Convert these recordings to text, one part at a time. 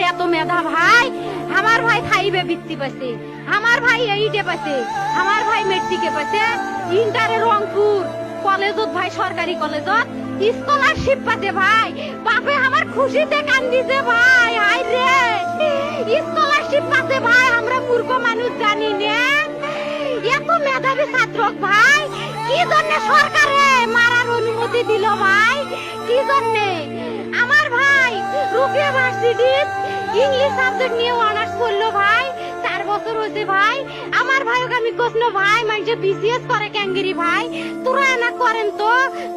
এত মেধা ভাই, আমার ভাই ফাইভে বৃত্তি পাইছে, আমার ভাই এইটে পাইছে, আমার ভাই মেট্রিকে পাইছে, ইন্টারে রংপুর কলেজত ভাই, সরকারি কলেজত স্কলারশিপ পাতে ভাই। বাপে আমার খুশিতে কান্দিছে ভাই, হাই রে স্কলারশিপ পাতে ভাই। আমরা মূর্খ মানুষ জানি না এত মেধাবী ছাত্র ভাই কি জন্য সরকারে মারার অনুমতি দিল ভাই, কি জন্য? আমার ভাই রুকিয়া ভার্সিটি ইংলিশ সাবজেক্ট নিয়ে অনার্স করলো ভাই, 4 বছর হয়েছে ভাই। আমার ভাইকে আমি কইলো ভাই মানুষে বিসিএস করে ক্যাঙ্গেরি ভাই, তোরা না করেন তো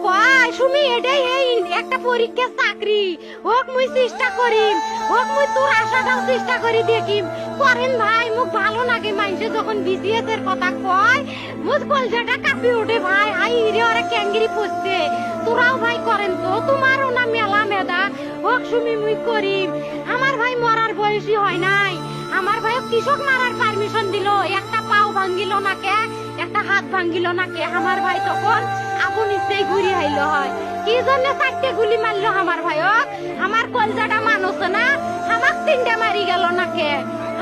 কয় সুমি এটাই এই একটা পরীক্ষা চাকরি হোক, মুই চেষ্টা করিম, হোক মুই তোর আশাটাও চেষ্টা করি দেখিম। করেন ভাই, মুখ ভালো লাগে মানুষে যখন বিসিএস এর কথা কয়, মুখ কলজাটা কাঁপি ওঠে ভাই। হাই রে ওরা ক্যাঙ্গেরি পড়ছে, তোরাও ভাই করেন তো, তোমারও না মেলা মেধা, হোক সুমি মুই করিম। আমার ভাই মরার বয়সী হয় নাই, আমার ভাই কৃষক মারার পারমিশন দিল, একটা পাও ভাঙ্গিল না কে, একটা হাত ভাঙ্গিল না কে। আমার ভাই তখন আপন ইচ্ছেই ঘুরি আইল হয়, কি জন্য 4টে গুলি মারলো আমার ভাই? আমার কলজাটা মানুষ না, আমার 3টে মারি গেল না কে,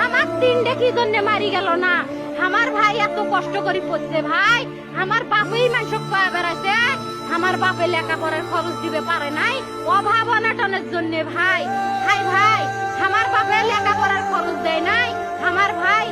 আমার 3টে কি জন্য মারি গেল না? আমার ভাই এত কষ্ট করে পড়ছে ভাই, আমার বাপেই মানুষ কয়ে বেড়াইছে, আমার বাপে লেখাপড়ার খরচ দিবে পারে নাই অভাব অনাটনের জন্য ভাই। হাই ভাই, আমার বাপে লেখাপড়ার খরচ দেয় নাই, আমার ভাই